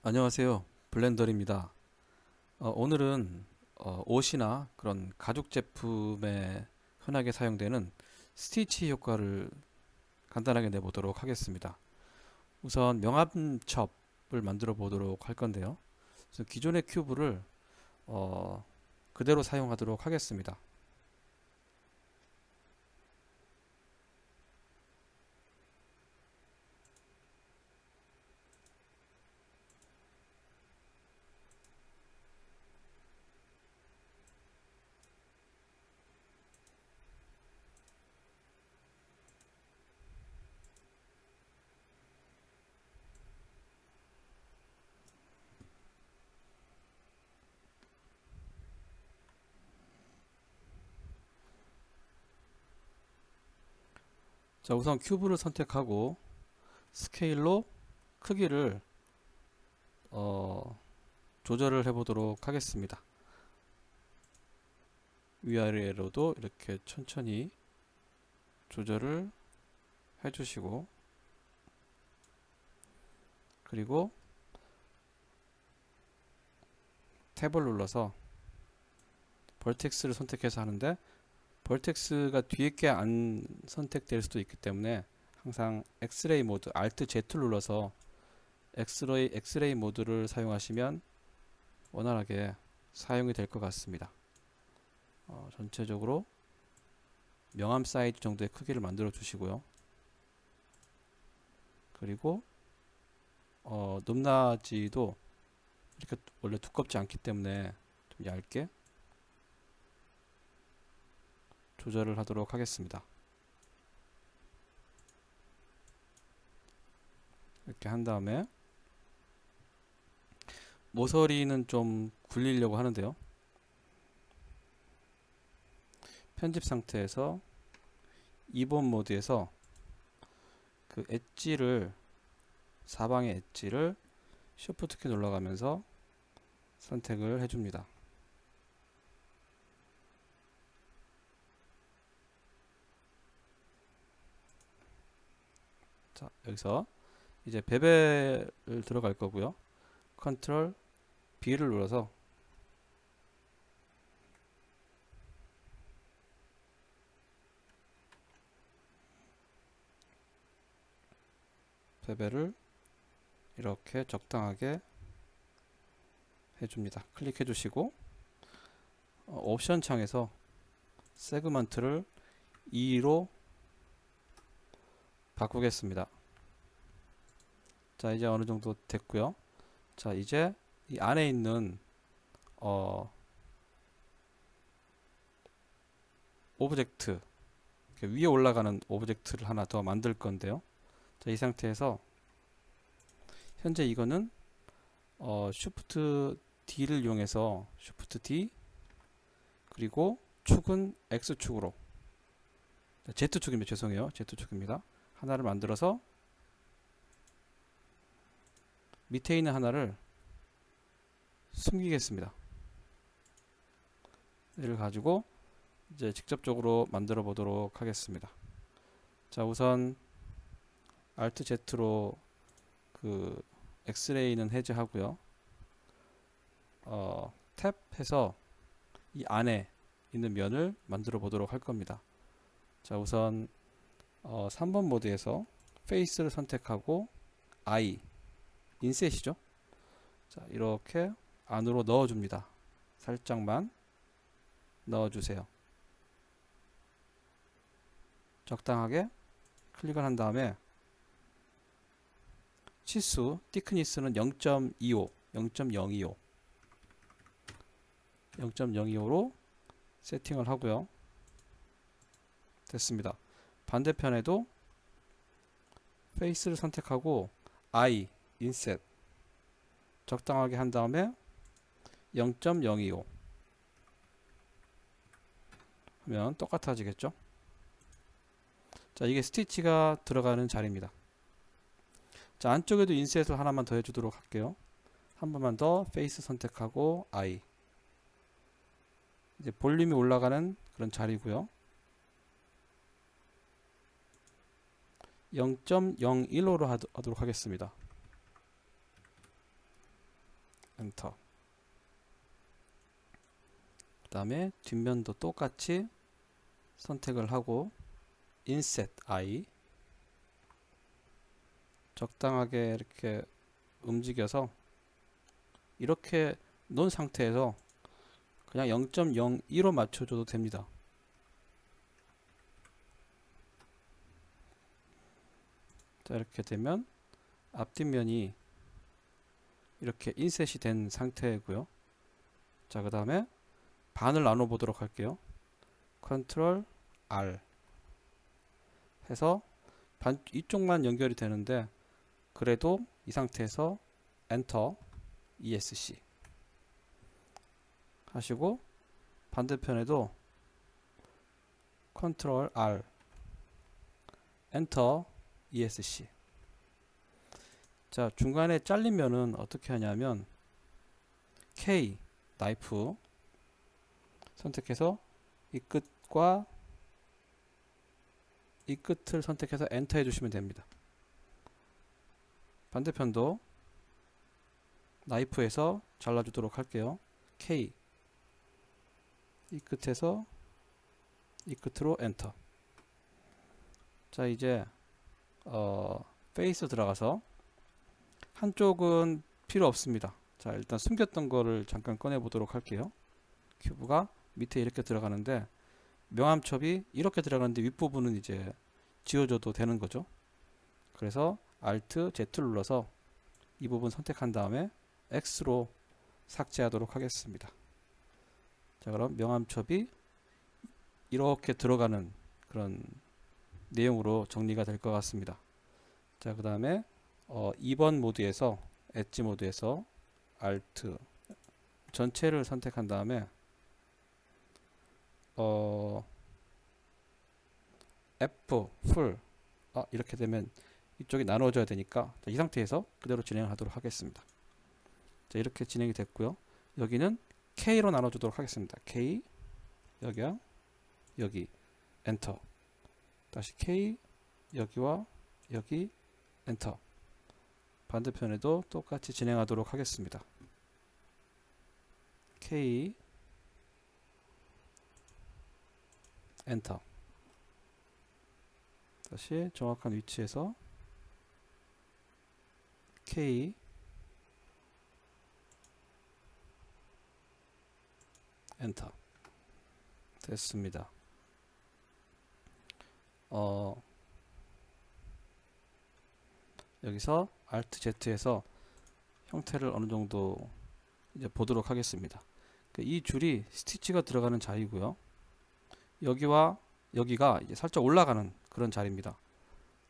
안녕하세요. 블렌더입니다. 오늘은 옷이나 그런 가죽 제품에 흔하게 사용되는 스티치 효과를 간단하게 내보도록 하겠습니다. 우선 명암첩을 만들어 보도록 할 건데요. 그래서 기존의 큐브를 어, 그대로 사용하도록 하겠습니다. 자, 우선 큐브를 선택하고 스케일로 크기를 조절을 해 보도록 하겠습니다. 위아래로도 이렇게 천천히 조절을 해주시고, 그리고 탭을 눌러서 벌텍스를 선택해서 하는데, 벌텍스가 뒤에 게 안 선택될 수도 있기 때문에 항상 엑스레이 모드 Alt Z를 눌러서 엑스레이 모드를 사용하시면 원활하게 사용이 될 것 같습니다. 전체적으로 명암 사이즈 정도의 크기를 만들어 주시고요. 그리고 높낮이도 이렇게 원래 두껍지 않기 때문에 좀 얇게 조절을 하도록 하겠습니다. 이렇게 한 다음에 모서리는 좀 굴리려고 하는데요. 편집 상태에서 이번 모드에서 그 엣지를, 사방의 엣지를 Shift 키 눌러가면서 선택을 해줍니다. 자, 여기서 이제 베벨을 들어갈 거고요. 컨트롤 B를 눌러서 베벨을 이렇게 적당하게 해줍니다. 클릭해 주시고 옵션 창에서 세그먼트를 2로 바꾸겠습니다. 자, 이제 어느 정도 됐고요. 자, 이제 이 안에 있는 오브젝트, 위에 올라가는 오브젝트를 하나 더 만들 건데요. 자, 이 상태에서 현재 이거는 Shift D를 이용해서 Shift D, 그리고 축은 X축으로, Z축입니다. 죄송해요. Z축입니다. 하나를 만들어서 밑에 있는 하나를 숨기겠습니다. 이를 가지고 이제 직접적으로 만들어 보도록 하겠습니다. 자, 우선 Alt Z로 그 엑스레이는 해제하고요. 탭해서 이 안에 있는 면을 만들어 보도록 할 겁니다. 자, 우선 3번 모드에서 페이스를 선택하고 I, 인셋이죠. 자, 이렇게 안으로 넣어줍니다. 살짝만 넣어주세요. 적당하게 클릭을 한 다음에 치수, 티크니스는 0.25, 0.025, 0.025로 세팅을 하고요. 됐습니다. 반대편에도 페이스를 선택하고 I, 인셋 적당하게 한 다음에 0.025 하면 똑같아지겠죠. 자, 이게 스티치가 들어가는 자리입니다. 자, 안쪽에도 인셋을 하나만 더 해주도록 할게요. 한 번만 더 페이스 선택하고 I, 이제 볼륨이 올라가는 그런 자리고요. 0.01호로 하도록 하겠습니다. 엔터. 그 다음에 뒷면도 똑같이 선택을 하고 인셋 I 적당하게 이렇게 움직여서 이렇게 놓은 상태에서 그냥 0.02로 맞춰줘도 됩니다. 자, 이렇게 되면 앞뒷면이 이렇게 인셋이 된 상태고요. 자, 그 다음에 반을 나눠 보도록 할게요. 컨트롤 R 해서 이쪽만 연결이 되는데 그래도 이 상태에서 엔터 ESC 하시고 반대편에도 컨트롤 R 엔터 ESC. 자, 중간에 잘린 면은 어떻게 하냐면 K 나이프 선택해서 이 끝과 이 끝을 선택해서 엔터 해주시면 됩니다. 반대편도 나이프에서 잘라주도록 할게요. K 이 끝에서 이 끝으로 엔터. 자, 이제 페이스 들어가서 한쪽은 필요 없습니다. 자, 일단 숨겼던 거를 잠깐 꺼내 보도록 할게요. 큐브가 밑에 이렇게 들어가는데 명암첩이 이렇게 들어가는데 윗부분은 이제 지워줘도 되는 거죠. 그래서 Alt Z 눌러서 이 부분 선택한 다음에 X로 삭제하도록 하겠습니다. 자, 그럼 명암첩이 이렇게 들어가는 그런 내용으로 정리가 될 것 같습니다. 자, 그 다음에 2번 모드에서 엣지 모드에서 Alt 전체를 선택한 다음에 F 풀 이렇게 되면 이쪽이 나눠져야 되니까 자, 이 상태에서 그대로 진행하도록 하겠습니다. 자, 이렇게 진행이 됐고요. 여기는 K로 나눠주도록 하겠습니다. K 여기야 여기 엔터. 다시 K 여기와 여기 엔터. 반대편에도 똑같이 진행하도록 하겠습니다. K 엔터. 다시 정확한 위치에서 K 엔터. 됐습니다. 여기서 Alt Z에서 형태를 어느 정도 이제 보도록 하겠습니다. 이 줄이 스티치가 들어가는 자리고요. 여기와 여기가 이제 살짝 올라가는 그런 자리입니다.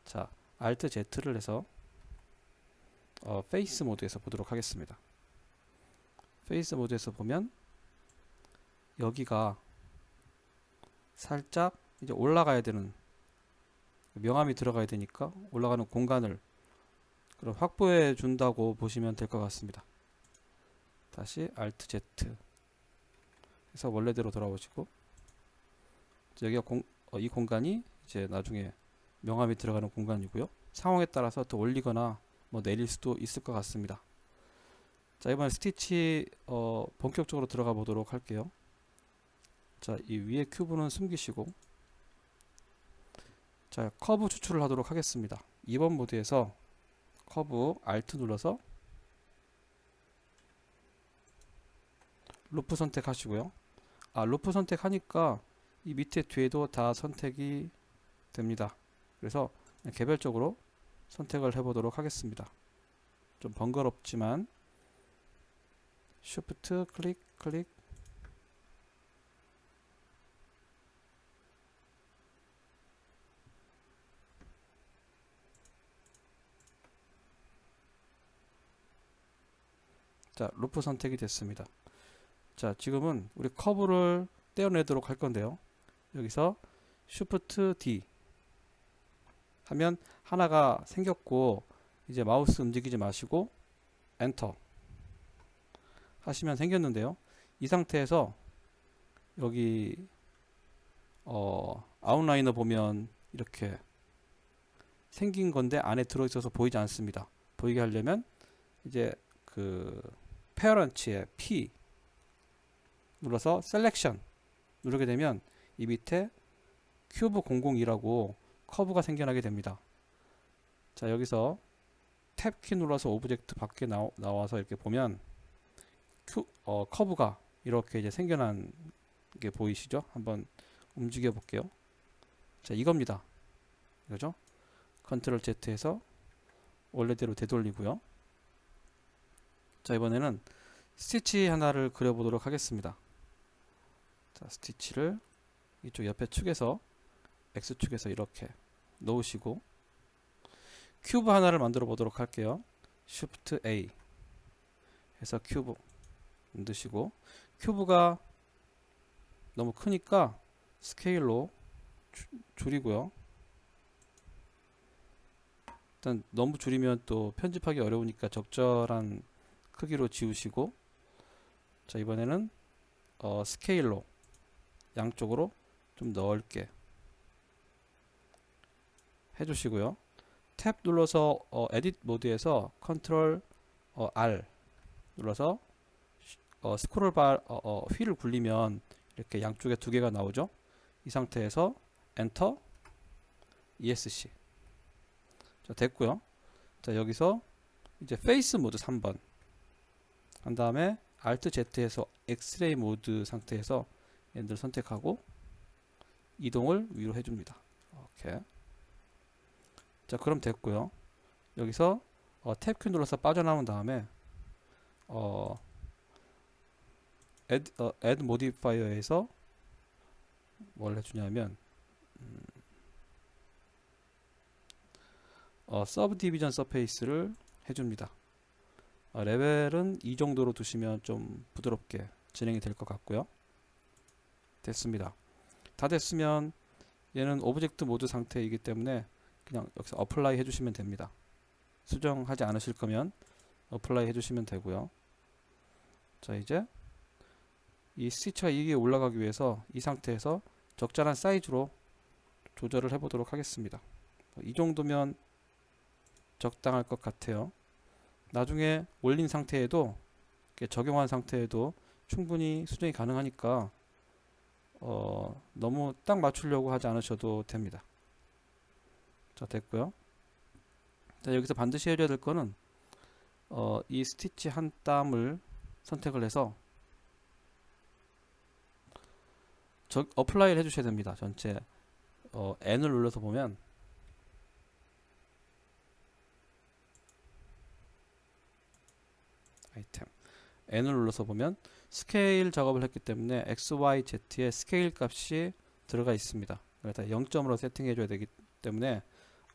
자, Alt Z를 해서 페이스 모드에서 보도록 하겠습니다. 페이스 모드에서 보면 여기가 살짝 이제 올라가야 되는 명암이 들어가야 되니까 올라가는 공간을 그럼 확보해 준다고 보시면 될 것 같습니다. 다시 Alt Z 해서 원래대로 돌아오시고 여기가 이 공간이 이제 나중에 명암이 들어가는 공간이고요. 상황에 따라서 더 올리거나 뭐 내릴 수도 있을 것 같습니다. 자, 이번에 스티치 본격적으로 들어가 보도록 할게요. 자, 이 위에 큐브는 숨기시고 자, 커브 추출을 하도록 하겠습니다. 2번 모드에서 커브 Alt 눌러서 루프 선택하시고요. 루프 선택하니까 이 밑에 뒤에도 다 선택이 됩니다. 그래서 개별적으로 선택을 해보도록 하겠습니다. 좀 번거롭지만 Shift 클릭 자, 루프 선택이 됐습니다. 자, 지금은 우리 커브를 떼어내도록 할 건데요. 여기서 Shift D 하면 하나가 생겼고 이제 마우스 움직이지 마시고 엔터 하시면 생겼는데요. 이 상태에서 여기 아웃라이너 보면 이렇게 생긴 건데 안에 들어있어서 보이지 않습니다. 보이게 하려면 이제 그 페어런츠의 P 눌러서 셀렉션 누르게 되면 이 밑에 큐브 002라고 커브가 생겨나게 됩니다. 자, 여기서 탭키 눌러서 오브젝트 밖에 나와서 이렇게 보면 커브가 이렇게 이제 생겨난 게 보이시죠? 한번 움직여 볼게요. 자, 이겁니다. 그죠? 컨트롤 Z에서 원래대로 되돌리고요. 자, 이번에는 스티치 하나를 그려보도록 하겠습니다. 자, 스티치를 이쪽 옆에 축에서 X축에서 이렇게 놓으시고 큐브 하나를 만들어 보도록 할게요. Shift A 해서 큐브 넣으시고, 큐브가 너무 크니까 스케일로 줄이고요. 일단 너무 줄이면 또 편집하기 어려우니까 적절한 크기로 지우시고, 자, 이번에는 스케일로 양쪽으로 좀 넓게 해주시고요. 탭 눌러서 에딧 모드에서 컨트롤 R 눌러서 스크롤 바 휠을 굴리면 이렇게 양쪽에 두 개가 나오죠. 이 상태에서 엔터 ESC. 자, 됐고요. 자, 여기서 이제 페이스 모드 3번 한 다음에 Alt Z에서 엑스레이 모드 상태에서 얘를 선택하고 이동을 위로 해줍니다. 오케이. 자, 그럼 됐고요. 여기서 탭 키 눌러서 빠져나온 다음에 add modifier에서 뭘 해주냐면 subdivision surface를 해줍니다. 레벨은 이 정도로 두시면 좀 부드럽게 진행이 될 것 같고요. 됐습니다. 다 됐으면 얘는 오브젝트 모드 상태이기 때문에 그냥 여기서 어플라이 해주시면 됩니다. 수정하지 않으실 거면 어플라이 해주시면 되고요. 자, 이제 이 스티치가 이게 올라가기 위해서 이 상태에서 적절한 사이즈로 조절을 해보도록 하겠습니다. 이 정도면 적당할 것 같아요. 나중에 올린 상태에도 적용한 상태에도 충분히 수정이 가능하니까 너무 딱 맞추려고 하지 않으셔도 됩니다. 자, 됐고요. 자, 여기서 반드시 해줘야 될 거는 이 스티치 한 땀을 선택을 해서 어플라이를 해주셔야 됩니다. 전체 N을 눌러서 보면 아이템 N을 눌러서 보면 스케일 작업을 했기 때문에 X, Y, Z의 스케일 값이 들어가 있습니다. 그래서 0점으로 세팅해 줘야 되기 때문에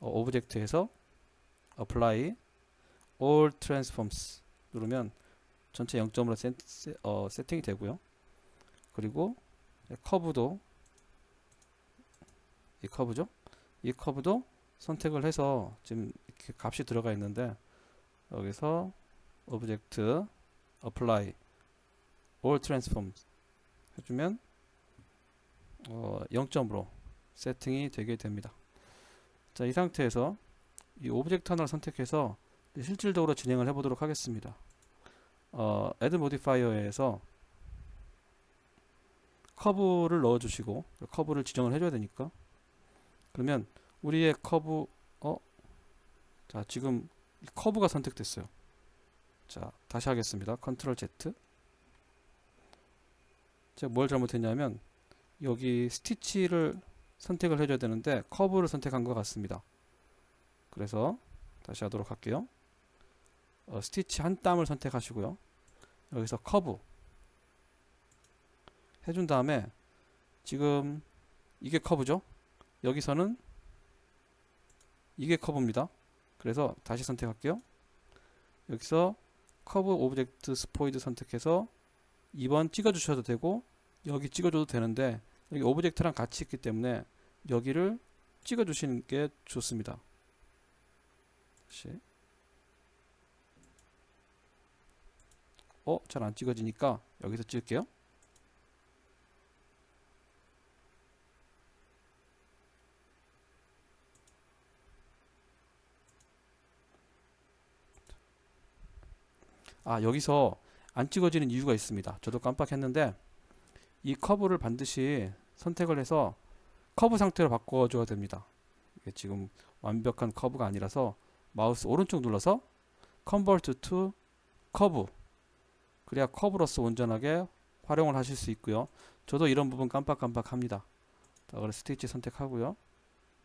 오브젝트에서 Apply All Transforms 누르면 전체 0점으로 세팅이 되고요. 그리고 커브도 이 커브죠? 이 커브도 선택을 해서 지금 이렇게 값이 들어가 있는데 여기서 오브젝트 Apply All Transforms 해주면 0점으로 세팅이 되게 됩니다. 자, 이 상태에서 이 오브젝트 하나를 선택해서 실질적으로 진행을 해보도록 하겠습니다. Add Modifier에서 커브를 넣어주시고 커브를 지정을 해줘야 되니까 그러면 우리의 커브 자, 지금 커브가 선택됐어요. 자, 다시 하겠습니다. 컨트롤 Z. 제가 뭘 잘못했냐면 여기 스티치를 선택을 해줘야 되는데 커브를 선택한 것 같습니다. 그래서 다시 하도록 할게요. 스티치 한 땀을 선택하시고요. 여기서 커브 해준 다음에 지금 이게 커브죠. 여기서는 이게 커브입니다. 그래서 다시 선택할게요. 여기서 커브 오브젝트 스포이드 선택해서 2번 찍어 주셔도 되고 여기 찍어 줘도 되는데 여기 오브젝트랑 같이 있기 때문에 여기를 찍어 주시는 게 좋습니다. 다시 잘 안 찍어지니까 여기서 찍을게요. 여기서 안 찍어지는 이유가 있습니다. 저도 깜빡했는데 이 커브를 반드시 선택을 해서 커브 상태로 바꿔줘야 됩니다. 이게 지금 완벽한 커브가 아니라서 마우스 오른쪽 눌러서 Convert to Curve, 그래야 커브로서 온전하게 활용을 하실 수 있고요. 저도 이런 부분 깜빡깜빡합니다. 자, 그래서 스티치 선택하고요.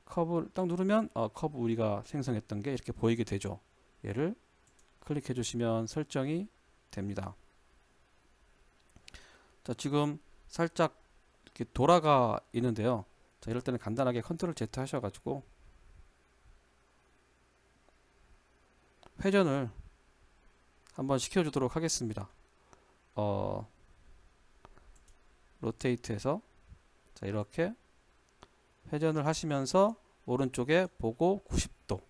커브 딱 누르면 커브 우리가 생성했던 게 이렇게 보이게 되죠. 얘를 클릭해 주시면 설정이 됩니다. 자, 지금 살짝 이렇게 돌아가 있는데요. 자, 이럴 때는 간단하게 컨트롤 Z 하셔가지고 회전을 한번 시켜주도록 하겠습니다. 로테이트해서 자, 이렇게 회전을 하시면서 오른쪽에 보고 90도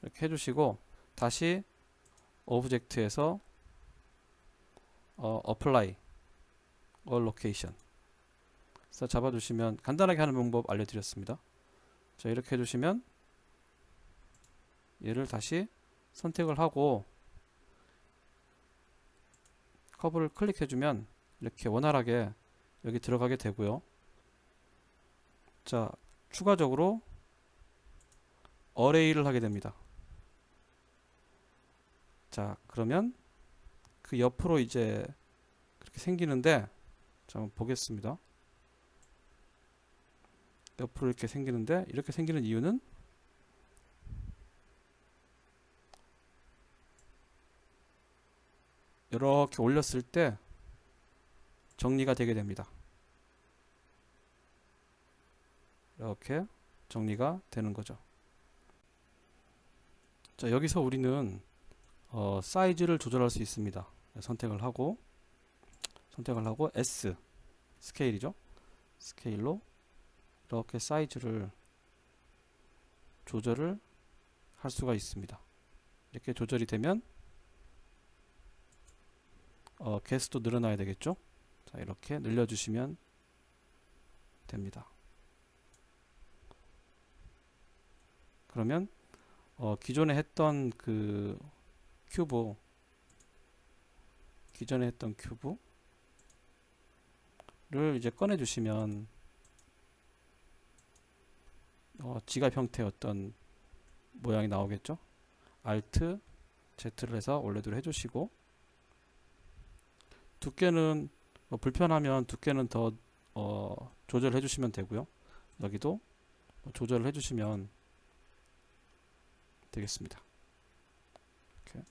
이렇게 해주시고 다시 오브젝트에서 apply all location 그래서 잡아주시면 간단하게 하는 방법 알려드렸습니다. 자, 이렇게 해주시면 얘를 다시 선택을 하고 커브를 클릭해주면 이렇게 원활하게 여기 들어가게 되고요. 자, 추가적으로 어레이를 하게 됩니다. 자, 그러면 그 옆으로 이제 그렇게 생기는데, 자, 한번 보겠습니다. 옆으로 이렇게 생기는데, 이렇게 생기는 이유는 이렇게 올렸을 때 정리가 되게 됩니다. 이렇게 정리가 되는 거죠. 자, 여기서 우리는 사이즈를 조절할 수 있습니다. 선택을 하고 S 스케일이죠. 스케일로 이렇게 사이즈를 조절을 할 수가 있습니다. 이렇게 조절이 되면 개수도 늘어나야 되겠죠. 자, 이렇게 늘려주시면 됩니다. 그러면 기존에 했던 그 큐브, 기존에 했던 큐브를 이제 꺼내 주시면 지갑 형태의 어떤 모양이 나오겠죠. Alt Z를 해서 원래대로 해주시고, 두께는 불편하면 두께는 더 조절해 주시면 되고요. 여기도 조절을 해 주시면 되겠습니다. 이렇게.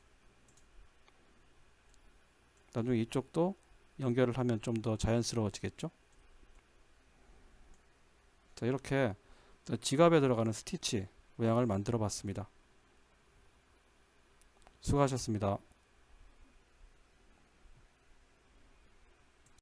나중에 이쪽도 연결을 하면 좀 더 자연스러워지겠죠. 자, 이렇게 지갑에 들어가는 스티치 모양을 만들어 봤습니다. 수고하셨습니다.